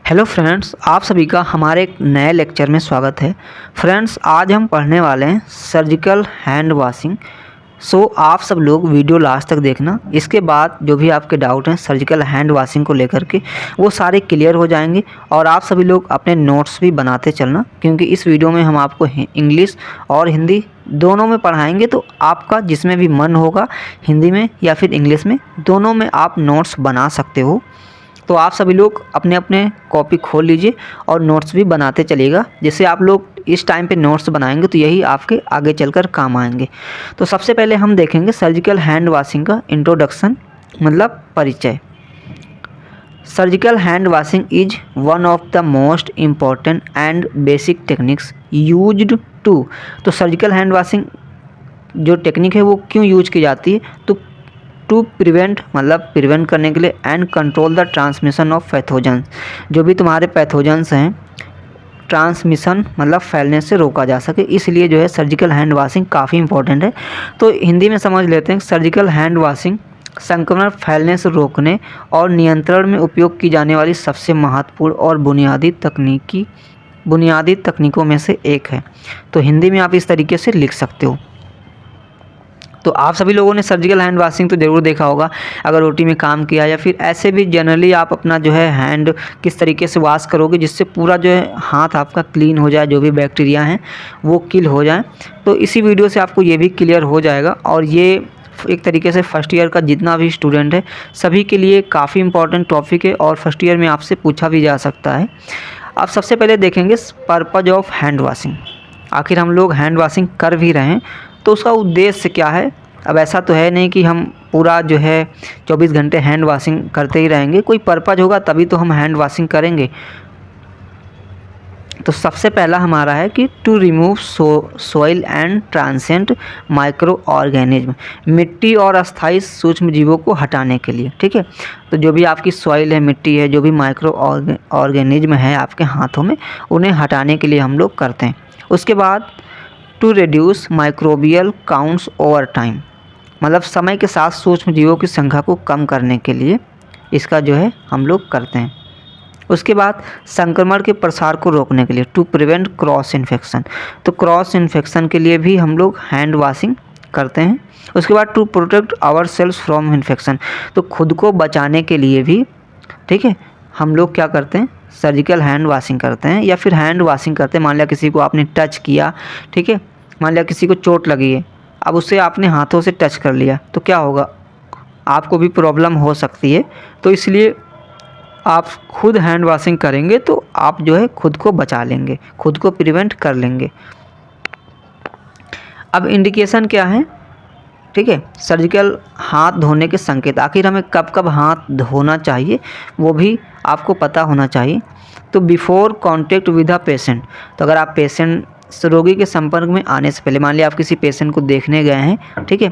Hello friends, आप सभी का हमारे एक नए लेक्चर में स्वागत है। फ्रेंड्स, आज हम पढ़ने वाले हैं सर्जिकल हैंड वॉशिंग। आप सब लोग वीडियो लास्ट तक देखना। इसके बाद जो भी आपके डाउट हैं सर्जिकल हैंड वॉशिंग को लेकर के वो सारे क्लियर हो जाएंगे। और आप सभी लोग अपने नोट्स भी बनाते चलना, क्योंकि इस वीडियो में हम आपको इंग्लिश और हिंदी दोनों में पढ़ाएंगे। तो आपका जिसमें भी मन होगा, हिंदी में या फिर इंग्लिश में, दोनों में आप नोट्स बना सकते हो। तो आप सभी लोग अपने अपने कॉपी खोल लीजिए और नोट्स भी बनाते चलिएगा। जैसे आप लोग इस टाइम पे नोट्स बनाएंगे तो यही आपके आगे चलकर काम आएंगे। तो सबसे पहले हम देखेंगे सर्जिकल हैंड वॉशिंग का इंट्रोडक्शन, मतलब परिचय। Surgical hand washing is one of the most important and basic techniques used to. तो सर्जिकल हैंड वॉशिंग जो टेक्निक है वो क्यों यूज की जाती है? तो टू प्रिवेंट, मतलब प्रिवेंट करने के लिए, and control the transmission of pathogens. जो भी तुम्हारे पैथोजन्स हैं, ट्रांसमिशन मतलब फैलने से रोका जा सके, इसलिए जो है सर्जिकल हैंड वॉशिंग काफ़ी इंपॉर्टेंट है। तो हिंदी में समझ लेते हैं। सर्जिकल हैंड वॉशिंग संक्रमण फैलने से रोकने और नियंत्रण में उपयोग की जाने वाली सबसे महत्वपूर्ण और बुनियादी तकनीकों में से एक है। तो हिंदी में आप इस तरीके से लिख सकते हो। तो आप सभी लोगों ने सर्जिकल हैंड वॉशिंग तो ज़रूर देखा होगा, अगर ओटी में काम किया या फिर ऐसे भी जनरली आप अपना जो है हैंड किस तरीके से वॉश करोगे जिससे पूरा जो है हाथ आपका क्लीन हो जाए, जो भी बैक्टीरिया हैं वो किल हो जाए। तो इसी वीडियो से आपको ये भी क्लियर हो जाएगा। और ये एक तरीके से फर्स्ट ईयर का जितना भी स्टूडेंट है सभी के लिए काफ़ी इंपॉर्टेंट टॉपिक है और फर्स्ट ईयर में आपसे पूछा भी जा सकता है। अब सबसे पहले देखेंगे पर्पज़ ऑफ हैंड वॉशिंग। आखिर हम लोग हैंड वॉशिंग कर भी रहे हैं तो उसका उद्देश्य क्या है? अब ऐसा तो है नहीं कि हम पूरा जो है 24 घंटे हैंड वॉशिंग करते ही रहेंगे। कोई पर्पज़ होगा तभी तो हम हैंड वॉशिंग करेंगे। तो सबसे पहला हमारा है कि to remove soil and transient microorganism, मिट्टी और अस्थायी सूक्ष्म जीवों को हटाने के लिए। ठीक है, तो जो भी आपकी सॉइल है, मिट्टी है, जो भी माइक्रो ऑर्गेनिज्म है आपके हाथों में, उन्हें हटाने के लिए हम लोग करते हैं। उसके बाद to reduce microbial counts over time, मतलब समय के साथ सूक्ष्म जीवों की संख्या को कम करने के लिए इसका जो है हम लोग करते हैं। उसके बाद संक्रमण के प्रसार को रोकने के लिए टू प्रिवेंट क्रॉस इन्फेक्शन, तो क्रॉस इन्फेक्शन के लिए भी हम लोग हैंड वॉशिंग करते हैं। उसके बाद to protect our cells from infection, तो खुद को बचाने के लिए भी, ठीक है, हम लोग क्या करते हैं? सर्जिकल हैंड वॉशिंग करते हैं या फिर हैंड वॉशिंग करते हैं। मान लिया किसी को आपने टच किया, ठीक है, मान लिया किसी को चोट लगी है, अब उससे आपने हाथों से टच कर लिया तो क्या होगा? आपको भी प्रॉब्लम हो सकती है। तो इसलिए आप खुद हैंड वॉशिंग करेंगे तो आप जो है खुद को बचा लेंगे, खुद को प्रिवेंट कर लेंगे। अब इंडिकेशन क्या है? ठीक है, सर्जिकल हाथ धोने के संकेत। आखिर हमें कब कब हाथ धोना चाहिए वो भी आपको पता होना चाहिए। तो before contact with a patient, तो अगर आप पेशेंट रोगी के संपर्क में आने से पहले, मान लिया आप किसी पेशेंट को देखने गए हैं, ठीक है,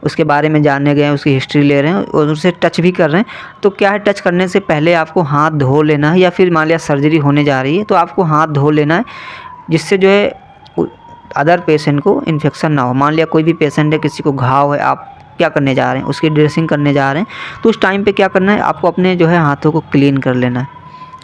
उसके बारे में जानने गए हैं, उसकी हिस्ट्री ले रहे हैं और उसे टच भी कर रहे हैं, तो क्या है, टच करने से पहले आपको हाथ धो लेना है। या फिर मान लिया सर्जरी होने जा रही है तो आपको हाथ धो लेना है, जिससे जो है अदर पेशेंट को इन्फेक्शन ना हो। मान लिया कोई भी पेशेंट है, किसी को घाव है, आप क्या करने जा रहे हैं? उसकी ड्रेसिंग करने जा रहे हैं, तो उस टाइम पे क्या करना है? आपको अपने जो है हाथों को क्लीन कर लेना है।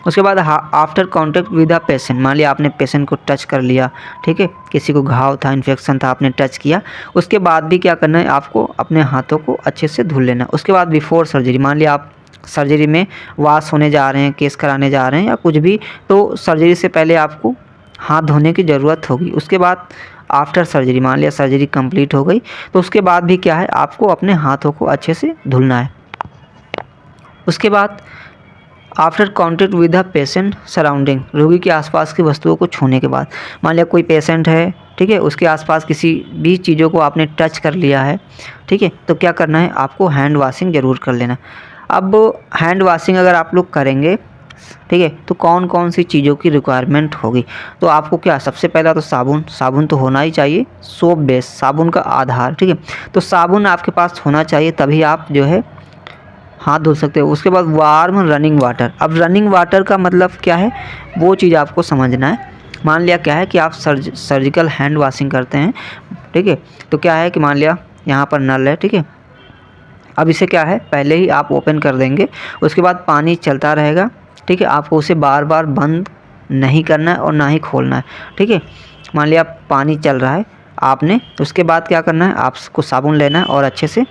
उसके बाद after contact with a patient, मान लिया आपने पेशेंट को टच कर लिया, ठीक है, किसी को घाव था, इन्फेक्शन था, आपने टच किया, उसके बाद भी क्या करना है? आपको अपने हाथों को अच्छे से धुल लेना। उसके बाद बिफोर सर्जरी, मान लिया आप सर्जरी में वॉश होने जा रहे हैं, केस कराने जा रहे हैं या कुछ भी, तो सर्जरी से पहले आपको हाथ धोने की ज़रूरत होगी। उसके बाद आफ्टर सर्जरी, मान लिया सर्जरी कंप्लीट हो गई तो उसके बाद भी क्या है? आपको अपने हाथों को अच्छे से धुलना है। उसके बाद after contact with the patient surrounding, रोगी के आसपास की वस्तुओं को छूने के बाद, मान लिया कोई पेशेंट है, ठीक है, उसके आसपास किसी भी चीज़ों को आपने टच कर लिया है, ठीक है, तो क्या करना है? आपको हैंड वॉशिंग ज़रूर कर लेना। अब हैंड वॉशिंग अगर आप लोग करेंगे, ठीक है, तो कौन कौन सी चीज़ों की रिक्वायरमेंट होगी? तो आपको क्या, सबसे पहला तो साबुन तो होना ही चाहिए, सोप बेस, साबुन का आधार, ठीक है, तो साबुन आपके पास होना चाहिए, तभी आप जो है हाथ धुल सकते हो। उसके बाद वार्म रनिंग वाटर। अब रनिंग वाटर का मतलब क्या है वो चीज़ आपको समझना है। मान लिया क्या है कि आप सर्जिकल हैंड वॉशिंग करते हैं, ठीक है, तो क्या है कि मान लिया यहाँ पर नल है, ठीक है, अब इसे क्या है, पहले ही आप ओपन कर देंगे, उसके बाद पानी चलता रहेगा, ठीक है। आपको उसे बार बार बंद नहीं करना है और ना ही खोलना है, ठीक है। मान लिया पानी चल रहा है आपने, उसके बाद क्या करना है, आपको साबुन लेना है और अच्छे से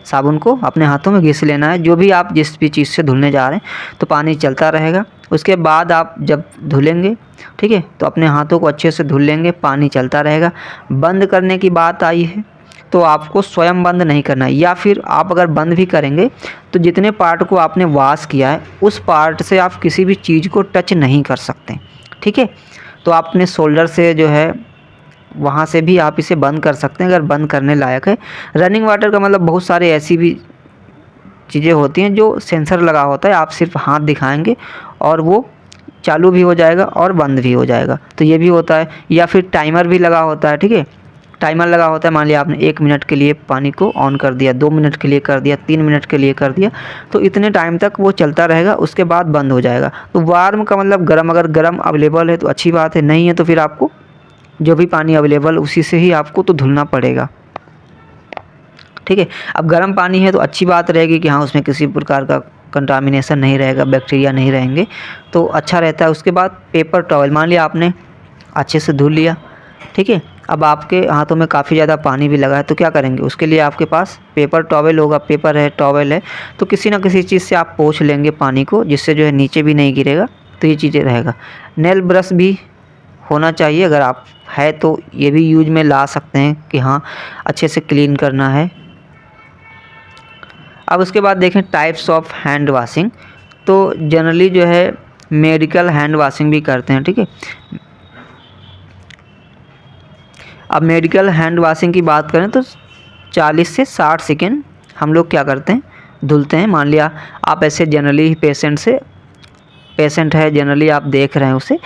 साबुन को अपने हाथों में घिस लेना है। जो भी आप जिस भी चीज़ से धुलने जा रहे हैं तो पानी चलता रहेगा। उसके बाद आप जब धुलेंगे, ठीक है, तो अपने हाथों को अच्छे से धुल लेंगे, पानी चलता रहेगा। बंद करने की बात आई है तो आपको स्वयं बंद नहीं करना है, या फिर आप अगर बंद भी करेंगे तो जितने पार्ट को आपने वॉश किया है उस पार्ट से आप किसी भी चीज़ को टच नहीं कर सकते, ठीक है। तो आप अपने शोल्डर से जो है वहाँ से भी आप इसे बंद कर सकते हैं अगर बंद करने लायक है। रनिंग वाटर का मतलब बहुत सारे ऐसी भी चीज़ें होती हैं जो सेंसर लगा होता है, आप सिर्फ हाथ दिखाएंगे और वो चालू भी हो जाएगा और बंद भी हो जाएगा, तो ये भी होता है। या फिर टाइमर भी लगा होता है, ठीक है, टाइमर लगा होता है। मान लिया आपने 1 मिनट के लिए पानी को ऑन कर दिया, 2 मिनट के लिए कर दिया, 3 मिनट के लिए कर दिया, तो इतने टाइम तक वो चलता रहेगा, उसके बाद बंद हो जाएगा। तो वार्म का मतलब गर्म, अगर गर्म अवेलेबल है तो अच्छी बात है, नहीं है तो फिर आपको जो भी पानी अवेलेबल उसी से ही आपको तो धुलना पड़ेगा, ठीक है। अब गर्म पानी है तो अच्छी बात रहेगी कि हाँ उसमें किसी प्रकार का कंटामिनेशन नहीं रहेगा, बैक्टीरिया नहीं रहेंगे, तो अच्छा रहता है। उसके बाद पेपर टॉवल, मान लिया आपने अच्छे से धुल लिया, ठीक है। अब आपके हाथों में काफ़ी ज़्यादा पानी भी लगा है तो क्या करेंगे, उसके लिए आपके पास पेपर टॉवल होगा, पेपर है, टॉवल है, तो किसी ना किसी चीज़ से आप पोंछ लेंगे पानी को, जिससे जो है नीचे भी नहीं गिरेगा, तो ये चीज़ें रहेगा। नेल ब्रश भी होना चाहिए, अगर आप है तो ये भी यूज में ला सकते हैं कि हाँ अच्छे से क्लीन करना है। अब उसके बाद देखें टाइप्स ऑफ हैंड वाशिंग, तो जनरली जो है मेडिकल हैंड वाशिंग भी करते हैं, ठीक है। अब मेडिकल हैंड वाशिंग की बात करें तो 40 से 60 सेकेंड हम लोग क्या करते हैं, धुलते हैं। मान लिया आप ऐसे जनरली पेशेंट है, जनरली आप देख रहे हैं उसे,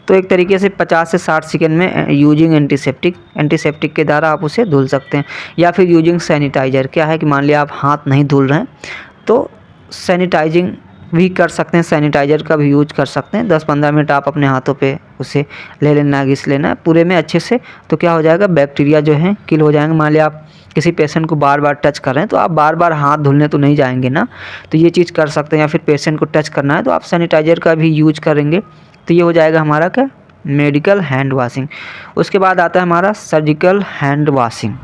तो एक तरीके से 50 से 60 सेकेंड में यूजिंग एंटीसेप्टिक के द्वारा आप उसे धुल सकते हैं। या फिर यूजिंग सैनिटाइज़र, क्या है कि मान लिया आप हाथ नहीं धुल रहे हैं तो सैनिटाइजिंग भी कर सकते हैं, सैनिटाइज़र का भी यूज कर सकते हैं। 10-15 मिनट आप अपने हाथों पे उसे ले लेना, घिस लेना है पूरे में अच्छे से, तो क्या हो जाएगा, बैक्टीरिया जो है किल हो जाएंगे। मान लिया आप किसी पेशेंट को बार बार टच कर रहे हैं तो आप बार बार हाथ धुलने तो नहीं जाएंगे ना, तो ये चीज़ कर सकते हैं। या फिर पेशेंट को टच करना है तो आप सैनिटाइज़र का भी यूज करेंगे, तो ये हो जाएगा हमारा क्या, मेडिकल हैंड वाशिंग। उसके बाद आता है हमारा सर्जिकल हैंड वाशिंग।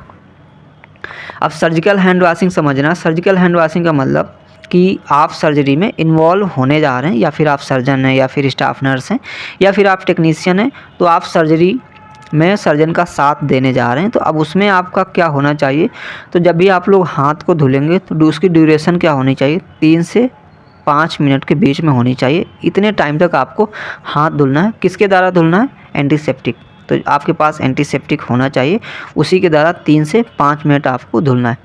अब सर्जिकल हैंड वाशिंग समझना, सर्जिकल हैंड वाशिंग का मतलब कि आप सर्जरी में इन्वॉल्व होने जा रहे हैं, या फिर आप सर्जन हैं, या फिर स्टाफ नर्स हैं, या फिर आप टेक्नीशियन हैं, तो आप सर्जरी में सर्जन का साथ देने जा रहे हैं। तो अब उसमें आपका क्या होना चाहिए, तो जब भी आप लोग हाथ को धुलेंगे तो उसकी ड्यूरेशन क्या होनी चाहिए, 3 से 5 मिनट के बीच में होनी चाहिए। इतने टाइम तक आपको हाथ धुलना है। किसके द्वारा धुलना है, एंटीसेप्टिक, तो आपके पास एंटीसेप्टिक होना चाहिए, उसी के द्वारा 3 से 5 मिनट आपको धुलना है,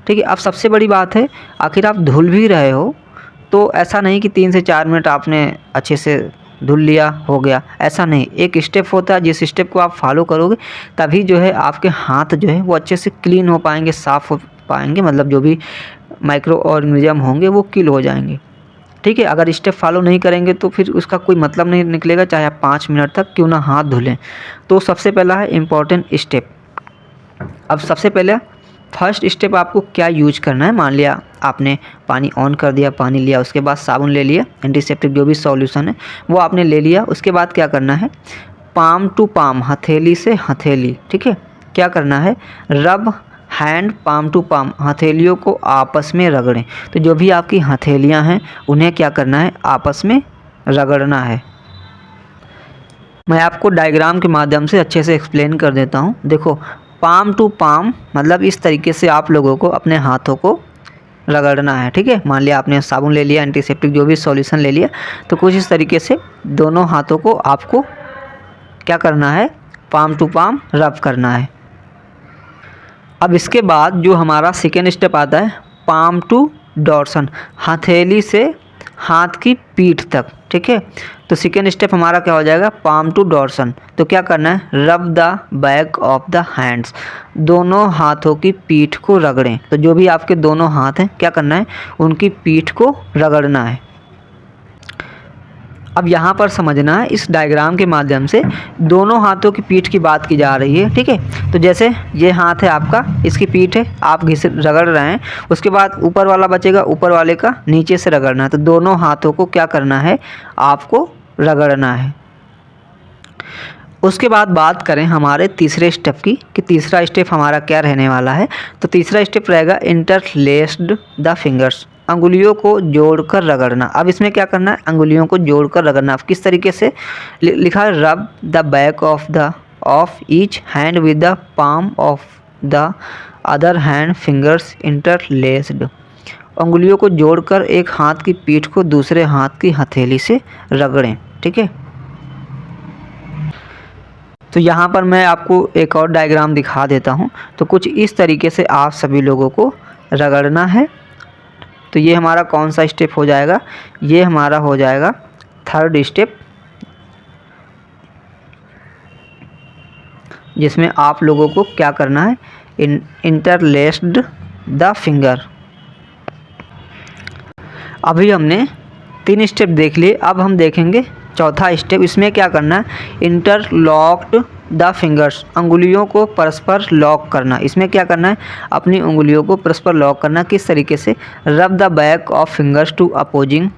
ठीक है। अब सबसे बड़ी बात है, आखिर आप धुल भी रहे हो तो ऐसा नहीं कि 3 से 4 मिनट आपने अच्छे से धुल लिया हो गया, ऐसा नहीं। एक स्टेप होता है, जिस स्टेप को आप फॉलो करोगे तभी जो है आपके हाथ जो है वो अच्छे से क्लीन हो पाएंगे, साफ़ हो पाएंगे, मतलब जो भी माइक्रो ऑर्गेनिज्म होंगे वो किल हो जाएंगे, ठीक है। अगर स्टेप फॉलो नहीं करेंगे तो फिर उसका कोई मतलब नहीं निकलेगा, चाहे आप 5 मिनट तक क्यों ना हाथ धुलें। तो सबसे पहला है इम्पॉर्टेंट स्टेप। अब सबसे पहले फर्स्ट स्टेप आपको क्या यूज करना है, मान लिया आपने पानी ऑन कर दिया, पानी लिया, उसके बाद साबुन ले लिया, एंटीसेप्टिक जो भी सॉल्यूशन है वो आपने ले लिया। उसके बाद क्या करना है, पाम टू पाम, हथेली से हथेली, ठीक है, क्या करना है, रब हैंड पाम टू पाम, हथेलियों को आपस में रगड़ें। तो जो भी आपकी हथेलियां हैं उन्हें क्या करना है, आपस में रगड़ना है। मैं आपको डायग्राम के माध्यम से अच्छे से एक्सप्लेन कर देता हूँ। देखो, पाम टू पाम मतलब इस तरीके से आप लोगों को अपने हाथों को रगड़ना है, ठीक है। मान लिया आपने साबुन ले लिया, एंटीसेप्टिक जो भी सॉल्यूशन ले लिया, तो कुछ इस तरीके से दोनों हाथों को आपको क्या करना है, पाम टू पाम रब करना है। अब इसके बाद जो हमारा सेकेंड स्टेप आता है, पाम टू डॉर्सन, हथेली से हाथ की पीठ तक, ठीक है। तो सेकेंड स्टेप हमारा क्या हो जाएगा, पाम टू डॉर्सन। तो क्या करना है, रब the back of the hands, दोनों हाथों की पीठ को रगड़ें। तो जो भी आपके दोनों हाथ हैं क्या करना है, उनकी पीठ को रगड़ना है। अब यहाँ पर समझना है, इस डायग्राम के माध्यम से दोनों हाथों की पीठ की बात की जा रही है, ठीक है। तो जैसे ये हाथ है आपका, इसकी पीठ है, आप घिस रगड़ रहे हैं, उसके बाद ऊपर वाला बचेगा, ऊपर वाले का नीचे से रगड़ना है। तो दोनों हाथों को क्या करना है, आपको रगड़ना है। उसके बाद बात करें हमारे तीसरे स्टेप की, कि तीसरा स्टेप हमारा क्या रहने वाला है। तो तीसरा स्टेप रहेगा इंटरलेस्ड द फिंगर्स, अंगुलियों को जोड़कर रगड़ना। अब इसमें क्या करना है, अंगुलियों को जोड़कर रगड़ना। अब किस तरीके से लिखा है, रब the back of each hand with the palm of the other hand fingers interlaced. अंगुलियों को जोड़कर एक हाथ की पीठ को दूसरे हाथ की हथेली से रगड़ें, ठीक है। तो यहाँ पर मैं आपको एक और डायग्राम दिखा देता हूँ। तो कुछ इस तरीके से आप सभी लोगों को रगड़ना है। तो ये हमारा कौन सा स्टेप हो जाएगा, ये हमारा हो जाएगा थर्ड स्टेप, जिसमें आप लोगों को क्या करना है, इंटरलेस्ड द फिंगर। अभी हमने 3 स्टेप देख लिए, अब हम देखेंगे चौथा स्टेप। इसमें क्या करना है, इंटरलॉक्ड द फिंगर्स, अंगुलियों को परस्पर लॉक करना। इसमें क्या करना है, अपनी उंगलियों को परस्पर लॉक करना। किस तरीके से, रब the back of fingers to opposing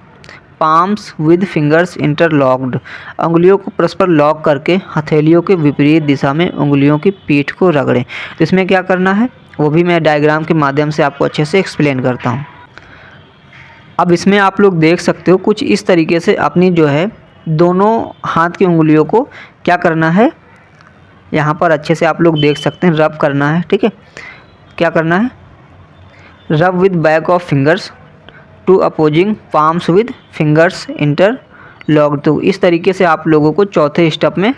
palms with fingers interlocked, अंगुलियों को परस्पर लॉक करके हथेलियों के विपरीत दिशा में उंगलियों की पीठ को रगड़ें। तो इसमें क्या करना है, वो भी मैं डायग्राम के माध्यम से आपको अच्छे से एक्सप्लेन करता हूँ। अब इसमें आप लोग देख सकते हो, कुछ इस तरीके से अपनी जो है दोनों हाथ की उंगलियों को क्या करना है, यहाँ पर अच्छे से आप लोग देख सकते हैं, रब करना है, ठीक है। क्या करना है, रब with back of fingers to opposing palms with fingers interlocked. तो इस तरीके से आप लोगों को चौथे स्टेप में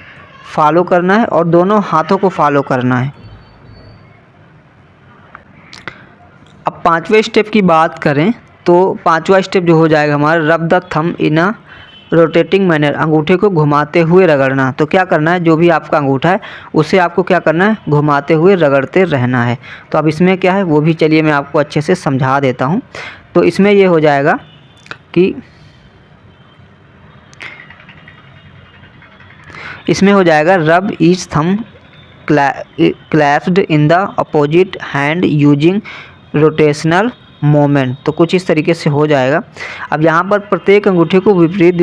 फॉलो करना है और दोनों हाथों को फॉलो करना है। अब 5वें स्टेप की बात करें तो 5वां स्टेप जो हो जाएगा हमारा, रब the thumb in a rotating manner, अंगूठे को घुमाते हुए रगड़ना। तो क्या करना है, जो भी आपका अंगूठा है उसे आपको क्या करना है, घुमाते हुए रगड़ते रहना है। तो अब इसमें क्या है वो भी चलिए मैं आपको अच्छे से समझा देता हूँ। तो इसमें ये हो जाएगा कि इसमें हो जाएगा, rub each thumb clasped in the opposite hand using rotational moment. तो कुछ इस तरीके से हो जाएगा। अब यहाँ पर प्रत्येक अंगूठे को विपरीत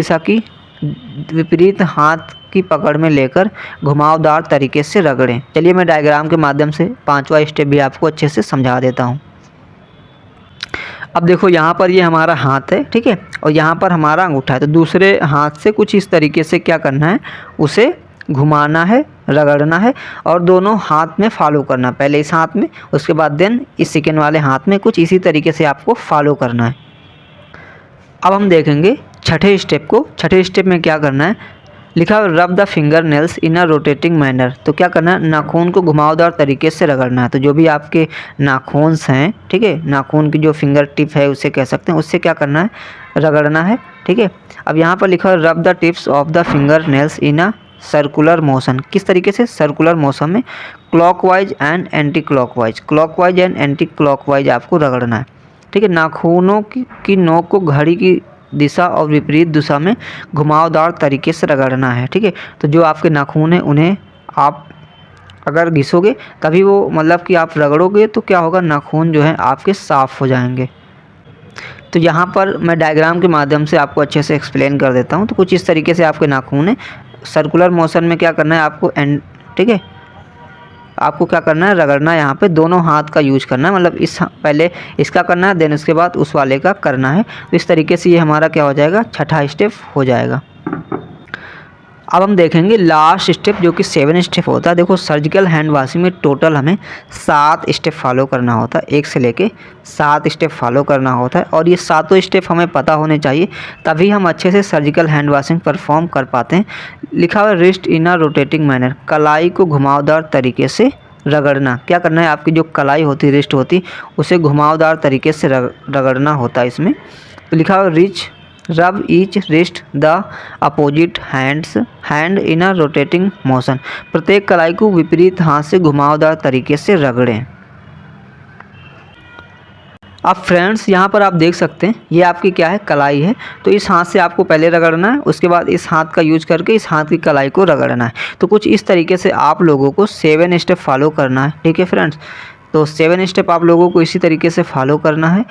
हाथ की पकड़ में लेकर घुमावदार तरीके से रगड़ें। चलिए मैं डायग्राम के माध्यम से 5वां स्टेप भी आपको अच्छे से समझा देता हूँ। अब देखो यहाँ पर ये हमारा हाथ है, ठीक है, और यहाँ पर हमारा अंगूठा है। तो दूसरे हाथ से कुछ इस तरीके से क्या करना है, उसे घुमाना है, रगड़ना है और दोनों हाथ में फॉलो करना। पहले इस हाथ में, उसके बाद देन इस सेकेंड वाले हाथ में, कुछ इसी तरीके से आपको फॉलो करना है। अब हम देखेंगे छठे स्टेप को। छठे स्टेप में क्या करना है, लिखा है रब the finger nails in a rotating manner. तो क्या करना है, नाखून को घुमावदार तरीके से रगड़ना है। तो जो भी आपके नाखून हैं, ठीक है, नाखून की जो फिंगर टिप है उसे कह सकते हैं, उससे क्या करना है, रगड़ना है, ठीक है। अब यहाँ पर लिखा है रब the tips of the finger nails in a circular motion. किस तरीके से, सर्कुलर मोशन में clockwise and anti clockwise, clockwise and anti clockwise आपको रगड़ना है, ठीक है। नाखूनों की नोक को घड़ी की दिशा और विपरीत दिशा में घुमावदार तरीके से रगड़ना है, ठीक है। तो जो आपके नाखून हैं उन्हें आप अगर घिसोगे तभी वो, मतलब कि आप रगड़ोगे तो क्या होगा, नाखून जो है आपके साफ़ हो जाएंगे। तो यहाँ पर मैं डायग्राम के माध्यम से आपको अच्छे से एक्सप्लेन कर देता हूँ। तो कुछ इस तरीके से आपके नाखून है, सर्कुलर मोशन में क्या करना है आपको, ठीक है, आपको क्या करना है, रगड़ना है। यहाँ पे दोनों हाथ का यूज करना है, मतलब इस पहले इसका करना है, देन उसके बाद उस वाले का करना है। तो इस तरीके से ये हमारा क्या हो जाएगा, छठा स्टेप हो जाएगा। अब हम देखेंगे लास्ट स्टेप, जो कि 7 स्टेप होता है। देखो सर्जिकल हैंड वॉशिंग में टोटल हमें 7 स्टेप फॉलो करना होता है, 1 से लेके 7 स्टेप फॉलो करना होता है। और ये 7 स्टेप हमें पता होने चाहिए, तभी हम अच्छे से सर्जिकल हैंड वॉशिंग परफॉर्म कर पाते हैं। लिखा हुआ रिस्ट इन अ रोटेटिंग मैनर, कलाई को घुमावदार तरीके से रगड़ना। क्या करना है, आपकी जो कलाई होती है, रिस्ट होती, उसे घुमावदार तरीके से रगड़ना होता है इसमें। तो लिखा हुआ रब each wrist the opposite hand in a rotating motion, प्रत्येक कलाई को विपरीत हाथ से घुमावदार तरीके से रगड़ें। अब फ्रेंड्स यहाँ पर आप देख सकते हैं ये आपकी क्या है, कलाई है। तो इस हाथ से आपको पहले रगड़ना है, उसके बाद इस हाथ का यूज करके इस हाथ की कलाई को रगड़ना है। तो कुछ इस तरीके से आप लोगों को 7 स्टेप फॉलो करना है, ठीक है फ्रेंड्स। तो 7 स्टेप आप लोगों को इसी तरीके से फॉलो करना है।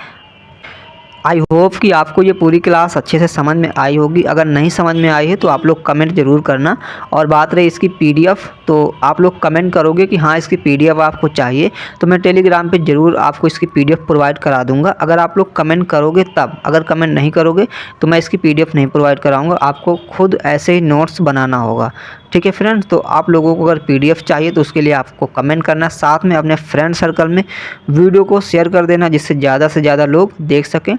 आई होप कि आपको ये पूरी क्लास अच्छे से समझ में आई होगी। अगर नहीं समझ में आई है तो आप लोग कमेंट ज़रूर करना। और बात रही इसकी पीडीएफ, तो आप लोग कमेंट करोगे कि हाँ इसकी पीडीएफ आपको चाहिए, तो मैं टेलीग्राम पे ज़रूर आपको इसकी पीडीएफ प्रोवाइड करा दूंगा। अगर आप लोग कमेंट करोगे तब, अगर कमेंट नहीं करोगे तो मैं इसकी पीडीएफ नहीं प्रोवाइड कराऊँगा, आपको खुद ऐसे ही नोट्स बनाना होगा, ठीक है फ्रेंड्स। तो आप लोगों को अगर पीडीएफ चाहिए तो उसके लिए आपको कमेंट करना, साथ में अपने फ्रेंड सर्कल में वीडियो को शेयर कर देना जिससे ज़्यादा से ज़्यादा लोग देख सकें।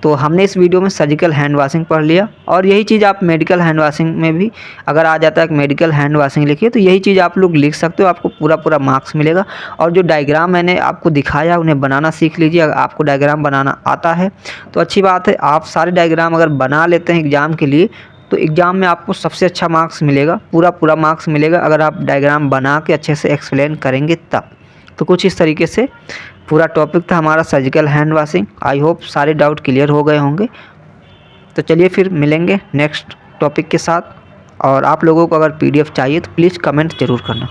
तो हमने इस वीडियो में सर्जिकल हैंड वॉशिंग पढ़ लिया, और यही चीज़ आप मेडिकल हैंड वॉशिंग में भी अगर आ जाता है कि मेडिकल हैंड वॉशिंग लिखिए तो यही चीज़ आप लोग लिख सकते हो, आपको पूरा मार्क्स मिलेगा। और जो डायग्राम मैंने आपको दिखाया उन्हें बनाना सीख लीजिए। अगर आपको डायग्राम बनाना आता है तो अच्छी बात है, आप सारे डायग्राम अगर बना लेते हैं एग्ज़ाम के लिए तो एग्ज़ाम में आपको सबसे अच्छा मार्क्स मिलेगा, पूरा मार्क्स मिलेगा अगर आप डायग्राम बना के अच्छे से एक्सप्लेन करेंगे तब। तो कुछ इस तरीके से पूरा टॉपिक था हमारा surgical hand washing. I hope सारे डाउट क्लियर हो गए होंगे। तो चलिए फिर मिलेंगे नेक्स्ट टॉपिक के साथ। और आप लोगों को अगर पीडीएफ चाहिए तो प्लीज़ कमेंट ज़रूर करना।